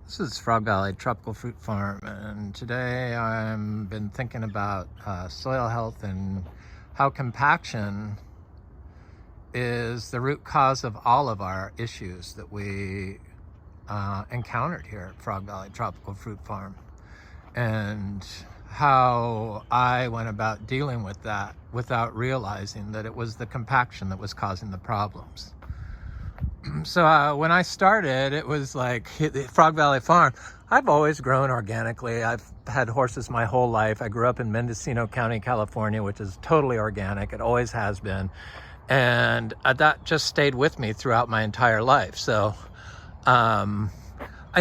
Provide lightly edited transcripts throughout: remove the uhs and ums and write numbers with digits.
This is Frog Valley Tropical Fruit Farm, and today I've been thinking about soil health and how compaction is the root cause of all of our issues that we encountered here at Frog Valley Tropical Fruit Farm, and how I went about dealing with that without realizing that it was the compaction that was causing the problems. So when I started, it was like Frog Valley Farm. I've always grown organically. I've had horses my whole life. I grew up in Mendocino County, California, which is totally organic. It always has been. And that just stayed with me throughout my entire life. So I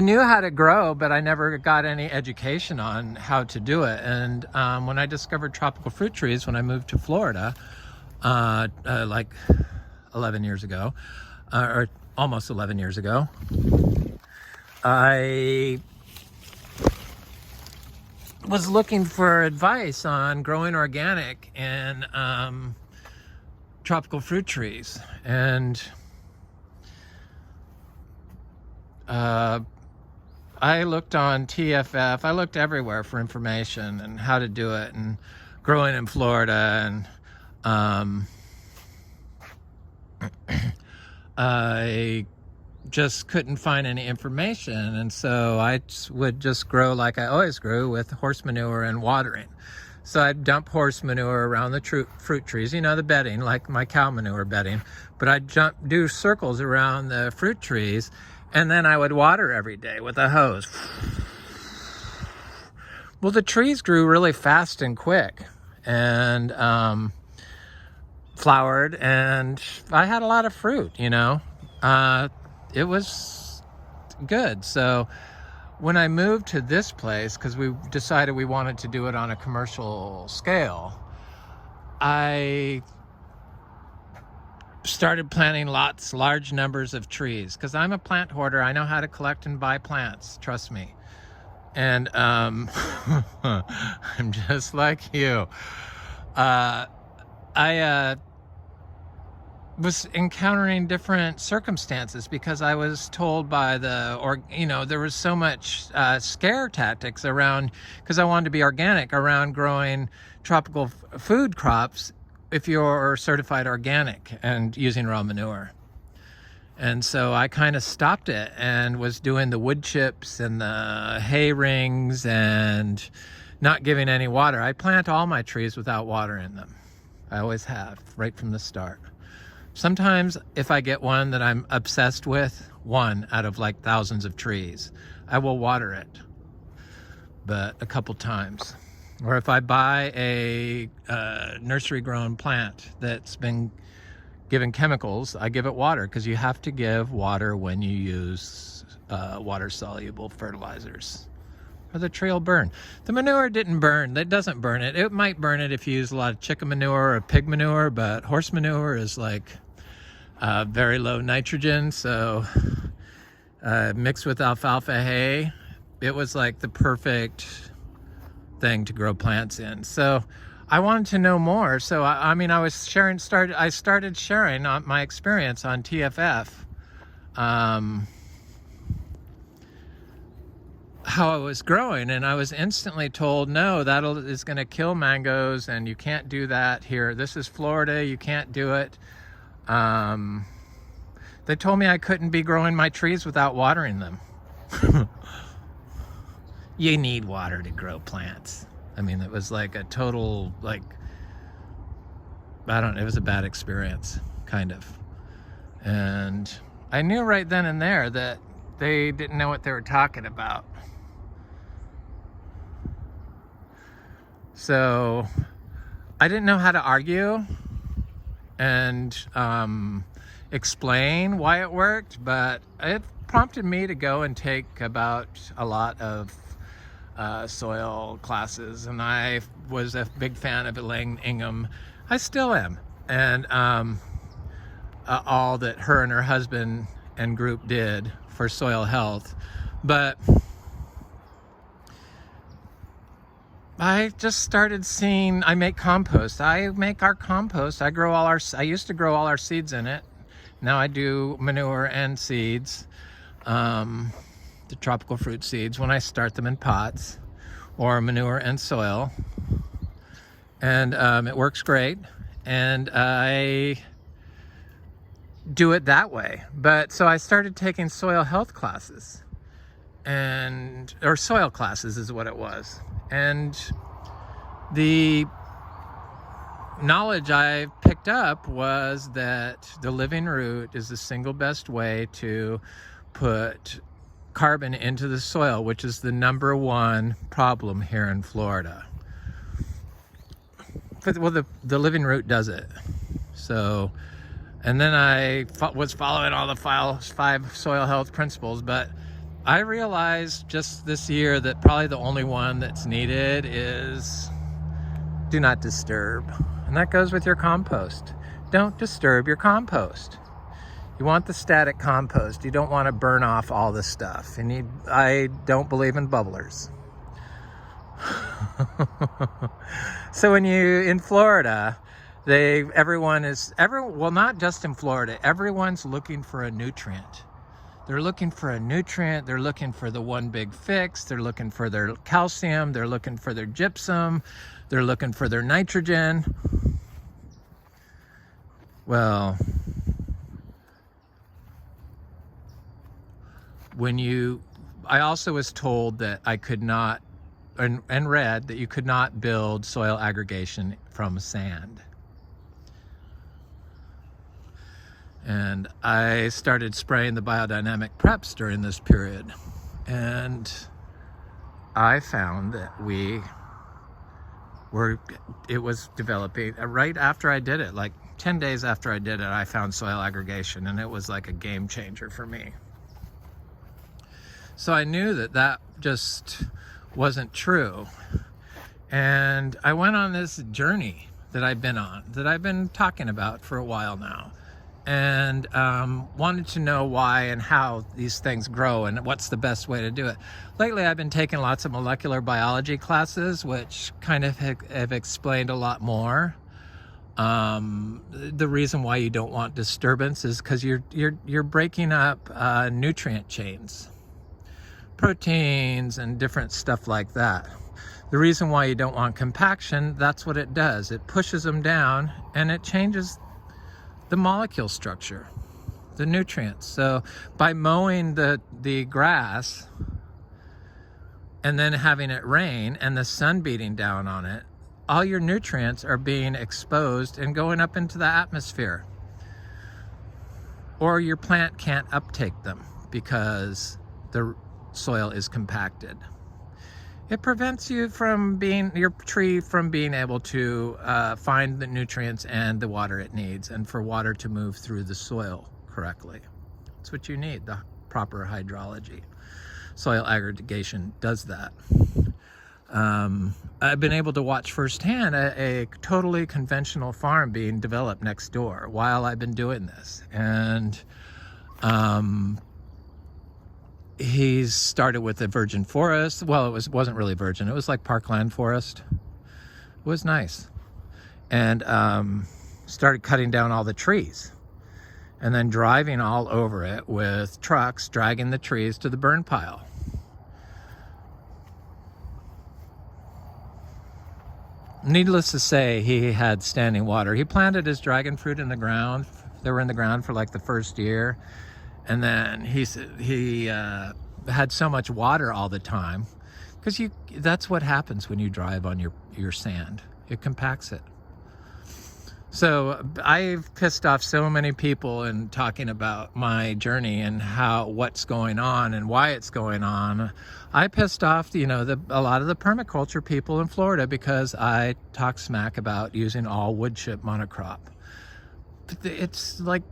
knew how to grow, but I never got any education on how to do it. And when I discovered tropical fruit trees, when I moved to Florida, like 11 years ago, or almost 11 years ago, I was looking for advice on growing organic and tropical fruit trees. And I looked on TFF. I looked everywhere for information and how to do it, and growing in Florida, and I just couldn't find any information, and so I would just grow like I always grew, with horse manure and watering. So I'd dump horse manure around the fruit trees, you know, the bedding, like my cow manure bedding, but I'd do circles around the fruit trees, and then I would water every day with a hose. Well, the trees grew really fast and quick, and flowered, and I had a lot of fruit, you know. It was good. So when I moved to this place, because we decided we wanted to do it on a commercial scale, I started planting large numbers of trees, because I'm a plant hoarder. I know how to collect and buy plants, trust me. And I'm just like you. I was encountering different circumstances, because I was told by there was so much scare tactics around, because I wanted to be organic, around growing tropical food crops if you're certified organic and using raw manure. And so I kind of stopped it and was doing the wood chips and the hay rings and not giving any water. I plant all my trees without water in them. I always have, right from the start. Sometimes if I get one that I'm obsessed with, one out of like thousands of trees, I will water it, but a couple times. Or if I buy a nursery grown plant that's been given chemicals, I give it water, because you have to give water when you use water soluble fertilizers, or the tree will burn. The manure didn't burn. It doesn't burn it. It might burn it if you use a lot of chicken manure or pig manure, but horse manure is like very low nitrogen. So mixed with alfalfa hay, it was like the perfect thing to grow plants in. So I wanted to know more. So I started sharing my experience on TFF. How I was growing, and I was instantly told, no, is going to kill mangoes, and you can't do that here. This is Florida, you can't do it. They told me I couldn't be growing my trees without watering them. You need water to grow plants. I mean, it was like a total, it was a bad experience, kind of. And I knew right then and there that they didn't know what they were talking about. So I didn't know how to argue and explain why it worked, but it prompted me to go and take about a lot of soil classes, and I was a big fan of Elaine Ingham. I still am, and all that her and her husband and group did for soil health. But I just started seeing, I make compost. I make our compost. I used to grow all our seeds in it. Now I do manure and seeds. the tropical fruit seeds when I start them in pots or manure and soil. And it works great. And I do it that way. But so I started taking soil health classes, or soil classes is what it was. And the knowledge I picked up was that the living root is the single best way to put carbon into the soil, which is the #1 problem here in Florida. Well, the living root does it. So, and then I was following all the 5 soil health principles, but I realized just this year that probably the only one that's needed is do not disturb. And that goes with your compost. Don't disturb your compost. You want the static compost. You don't want to burn off all this stuff. And I don't believe in bubblers. So when in Florida, well, not just in Florida, everyone's looking for a nutrient. They're looking for a nutrient. They're looking for the one big fix. They're looking for their calcium. They're looking for their gypsum. They're looking for their nitrogen. Well, I also was told that I could not, and read that you could not build soil aggregation from sand. And I started spraying the biodynamic preps during this period. And I found that it was developing right after I did it, like 10 days after I did it, I found soil aggregation, and it was like a game changer for me. So I knew that just wasn't true. And I went on this journey that I've been talking about for a while now, and wanted to know why and how these things grow and what's the best way to do it. Lately, I've been taking lots of molecular biology classes, which kind of have explained a lot more. The reason why you don't want disturbance is because you're breaking up nutrient chains, proteins and different stuff like that. The reason why you don't want compaction, that's what it does. It pushes them down and it changes the molecule structure, the nutrients. So by mowing the grass and then having it rain and the sun beating down on it, all your nutrients are being exposed and going up into the atmosphere. Or your plant can't uptake them because the soil is compacted. It prevents your tree from being able to find the nutrients and the water it needs, and for water to move through the soil correctly. That's what you need, the proper hydrology. Soil aggregation does that. I've been able to watch firsthand a totally conventional farm being developed next door while I've been doing this. And he's started with a virgin forest. Well, it wasn't really virgin. It was like parkland forest. It was nice. And started cutting down all the trees and then driving all over it with trucks, dragging the trees to the burn pile. Needless to say, he had standing water. He planted his dragon fruit in the ground. They were in the ground for like the first year. And then he had so much water all the time, because that's what happens when you drive on your sand. It compacts it. So I've pissed off so many people in talking about my journey and what's going on and why it's going on. I pissed off, a lot of the permaculture people in Florida because I talk smack about using all wood chip monocrop. It's like,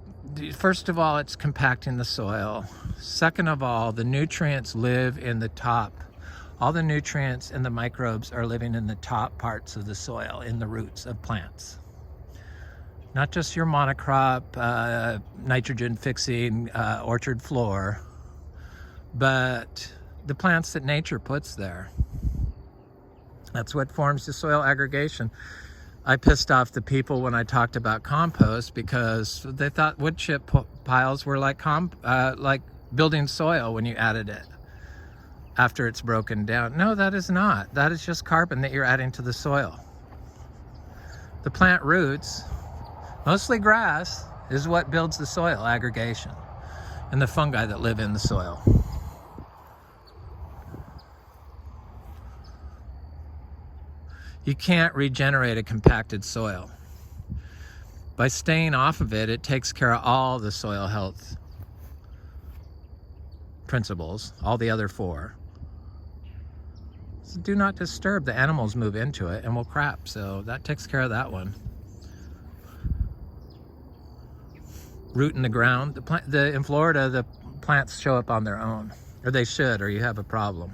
first of all, it's compacting the soil. Second of all, the nutrients live in the top. All the nutrients and the microbes are living in the top parts of the soil, in the roots of plants. Not just your monocrop, nitrogen fixing orchard floor, but the plants that nature puts there. That's what forms the soil aggregation. I pissed off the people when I talked about compost because they thought wood chip piles were like building soil when you added it. after it's broken down. No, that is not. That is just carbon that you're adding to the soil. The plant roots, mostly grass, is what builds the soil aggregation, and the fungi that live in the soil. You can't regenerate a compacted soil. By staying off of it, it takes care of all the soil health principles, all the other 4. So do not disturb. The animals move into it and will crap, so that takes care of that one. Root in the ground. In Florida, the plants show up on their own, or they should, or you have a problem.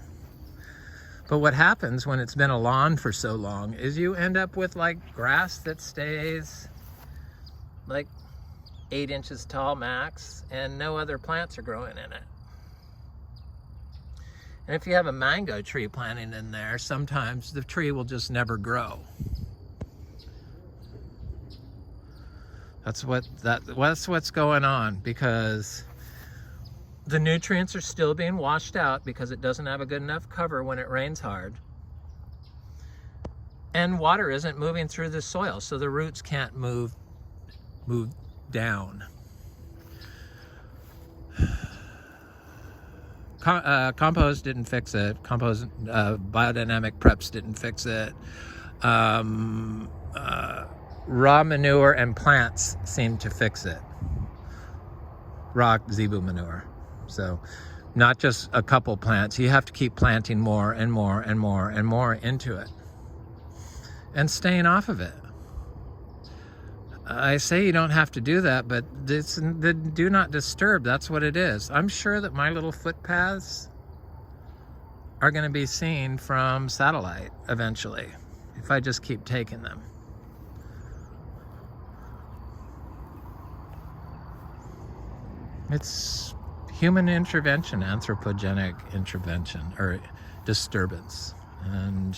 But what happens when it's been a lawn for so long is you end up with like grass that stays like 8 inches tall max, and no other plants are growing in it. And if you have a mango tree planted in there, sometimes the tree will just never grow. That's what's going on, because the nutrients are still being washed out because it doesn't have a good enough cover when it rains hard. And water isn't moving through the soil, so the roots can't move down. Compost didn't fix it. Biodynamic preps didn't fix it. Raw manure and plants seem to fix it. Raw zebu manure. So not just a couple plants. You have to keep planting more and more and more and more into it, and staying off of it. I say you don't have to do that, but the do not disturb, that's what it is. I'm sure that my little footpaths are going to be seen from satellite eventually, if I just keep taking them. It's human intervention, anthropogenic intervention, or disturbance. And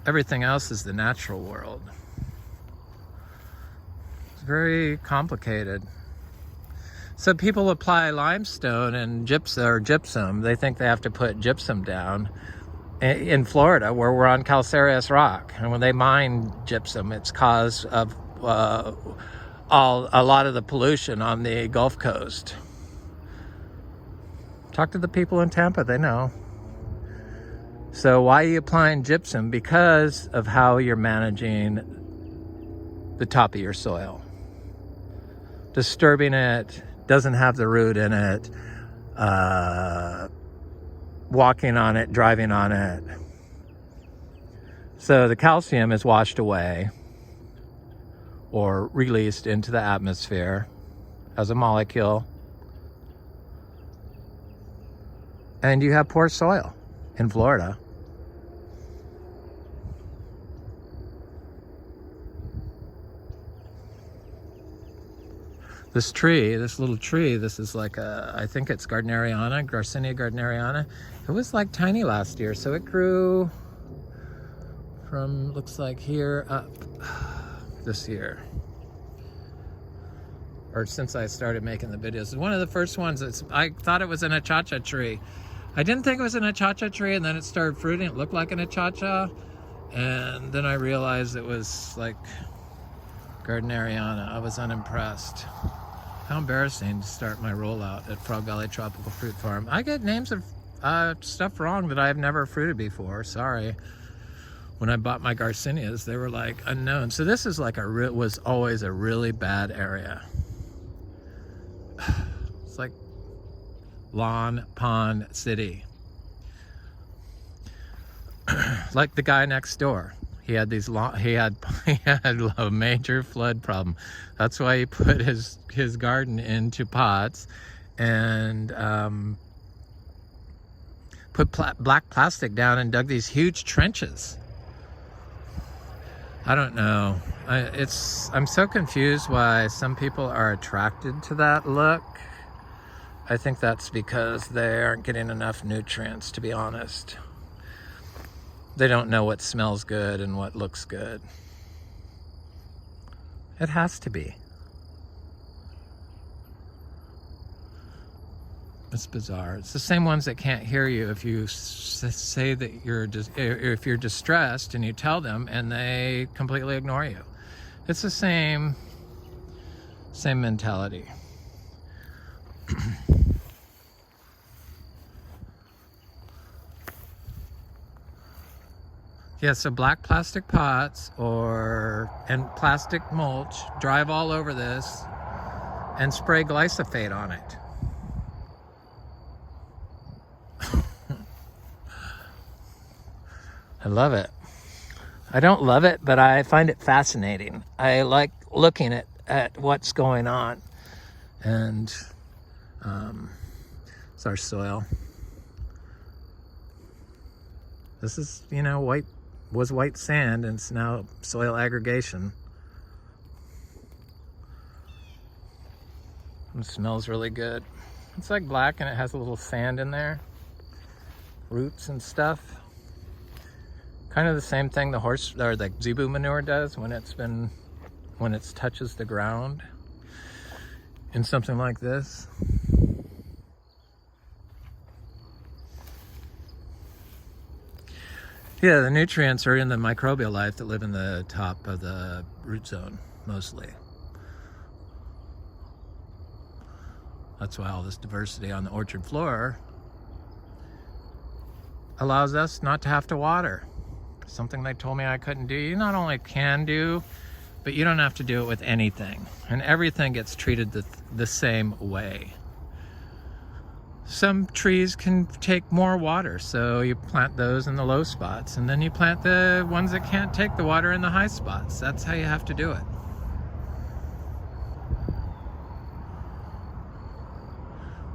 everything else is the natural world. It's very complicated. So people apply limestone and gypsum. They think they have to put gypsum down. In Florida, where we're on calcareous rock, and when they mine gypsum, it's cause of a lot of the pollution on the Gulf Coast. Talk to the people in Tampa, they know. So why are you applying gypsum? Because of how you're managing the top of your soil. Disturbing it, doesn't have the root in it, walking on it, driving on it. So the calcium is washed away or released into the atmosphere as a molecule. And you have poor soil in Florida. This little tree, this is like I think it's Gardneriana, Garcinia Gardneriana. It was like tiny last year, so it grew from, looks like here up this year. Or since I started making the videos. It's one of the first ones I thought it was an achacha tree. I didn't think it was an achacha tree, and then it started fruiting. It looked like an achacha, and then I realized it was like Gardneriana. I was unimpressed. How embarrassing to start my rollout at Frog Valley Tropical Fruit Farm. I get names of stuff wrong that I've never fruited before. Sorry. When I bought my Garcinias, they were like unknown. So this is like was always a really bad area. It's like Lawn Pond City. Like the guy next door. He had a major flood problem. That's why he put his garden into pots and put black plastic down and dug these huge trenches. I don't know. I'm so confused why some people are attracted to that look. I think that's because they aren't getting enough nutrients, to be honest. They don't know what smells good and what looks good. It has to be. It's bizarre. It's the same ones that can't hear you if you say that if you're distressed and you tell them, and they completely ignore you. It's the same mentality. Yeah, so black plastic pots and plastic mulch, drive all over this and spray glyphosate on it. I love it. I don't love it, but I find it fascinating. I like looking at what's going on. And it's our soil. This is, was white sand, and it's now soil aggregation. It smells really good. It's like black, and it has a little sand in there, roots and stuff. Kind of the same thing the horse or the zebu manure does when it touches the ground in something like this. Yeah, the nutrients are in the microbial life that live in the top of the root zone, mostly. That's why all this diversity on the orchard floor allows us not to have to water. Something they told me I couldn't do. You not only can do, but you don't have to do it with anything. And everything gets treated the same way. Some trees can take more water, so you plant those in the low spots, and then you plant the ones that can't take the water in the high spots. That's how you have to do it.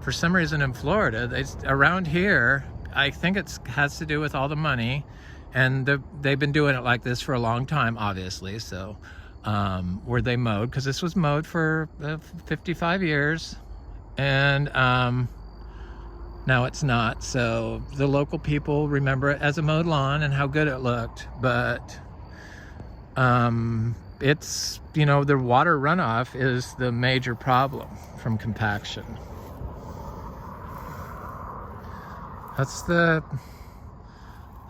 For some reason in Florida, around here, I think it has to do with all the money, and they've been doing it like this for a long time, obviously. So where they mowed, because this was mowed for 55 years, and now it's not. So the local people remember it as a mowed lawn and how good it looked, but it's, the water runoff is the major problem from compaction.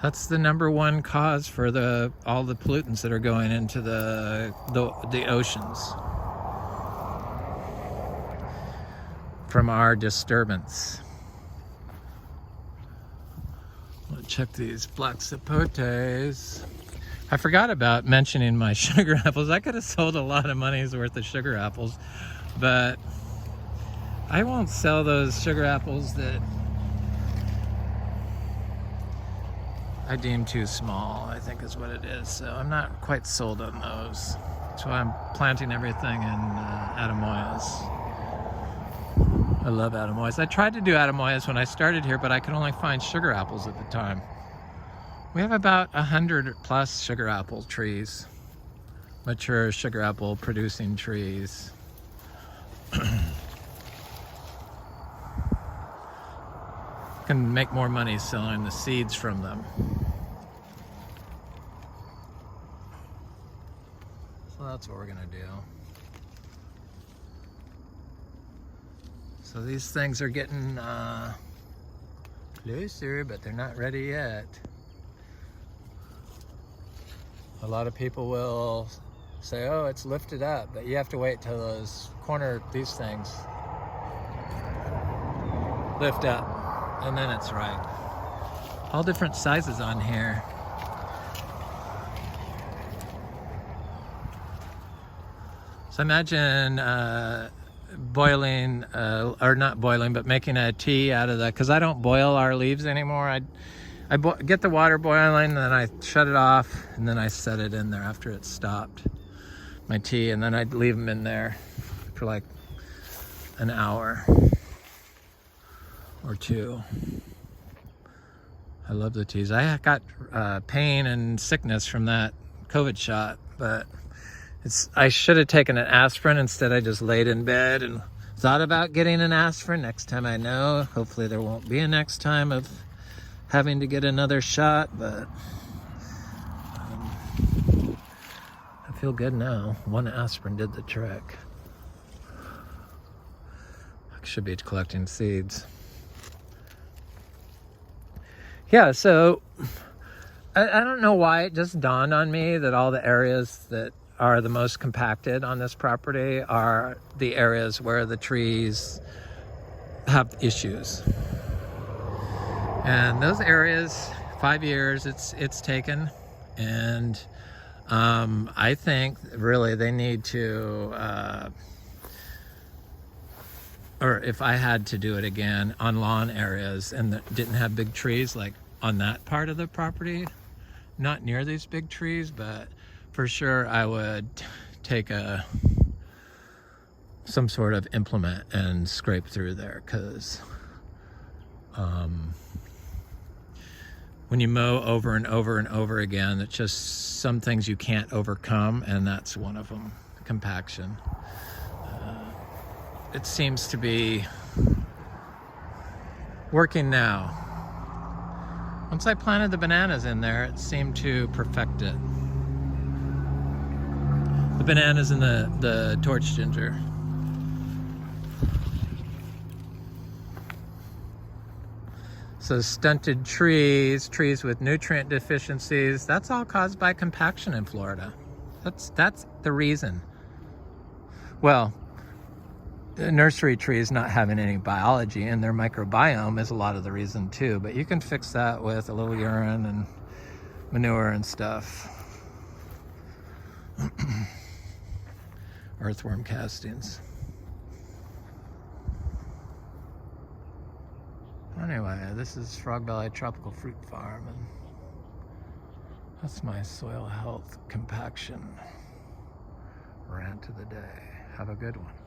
That's the number one cause for all the pollutants that are going into the oceans from our disturbance. Let's check these black sapotes. I forgot about mentioning my sugar apples. I could have sold a lot of money's worth of sugar apples, but I won't sell those sugar apples that I deem too small, I think is what it is. So I'm not quite sold on those. That's why I'm planting everything in Atemoyas. I love Atemoyas. I tried to do Atemoyas when I started here, but I could only find sugar apples at the time. We have about 100 plus sugar apple trees, mature sugar apple producing trees. Can make more money selling the seeds from them. So that's what we're gonna do. So these things are getting closer, but they're not ready yet. A lot of people will say, oh, it's lifted up, but you have to wait till these things lift up. And then it's right. All different sizes on here. So imagine boiling, or not boiling, but making a tea out of that, because I don't boil our leaves anymore. I get the water boiling, and then I shut it off, and then I set it in there after it's stopped, my tea, and then I'd leave them in there for like an hour or two. I love the teas. I got pain and sickness from that COVID shot, but I should have taken an aspirin. Instead, I just laid in bed and thought about getting an aspirin. Next time I know. Hopefully there won't be a next time of having to get another shot, but I feel good now. One aspirin did the trick. I should be collecting seeds. yeah, so I don't know why it just dawned on me that all the areas that are the most compacted on this property are the areas where the trees have issues. And those areas, 5 years it's taken, and I think really they need to, or if I had to do it again on lawn areas and that didn't have big trees, like on that part of the property, not near these big trees, but for sure I would take some sort of implement and scrape through there, because when you mow over and over and over again, it's just some things you can't overcome, and that's one of them, compaction. It seems to be working now. Once I planted the bananas in there, it seemed to perfect it. The bananas and the torch ginger. So stunted trees, trees with nutrient deficiencies, that's all caused by compaction in Florida. That's the reason. Well, the nursery trees not having any biology in their microbiome is a lot of the reason too, but you can fix that with a little urine and manure and stuff. Earthworm castings. Anyway, this is Frog Valley Tropical Fruit Farm, and that's my soil health compaction rant of the day. Have a good one.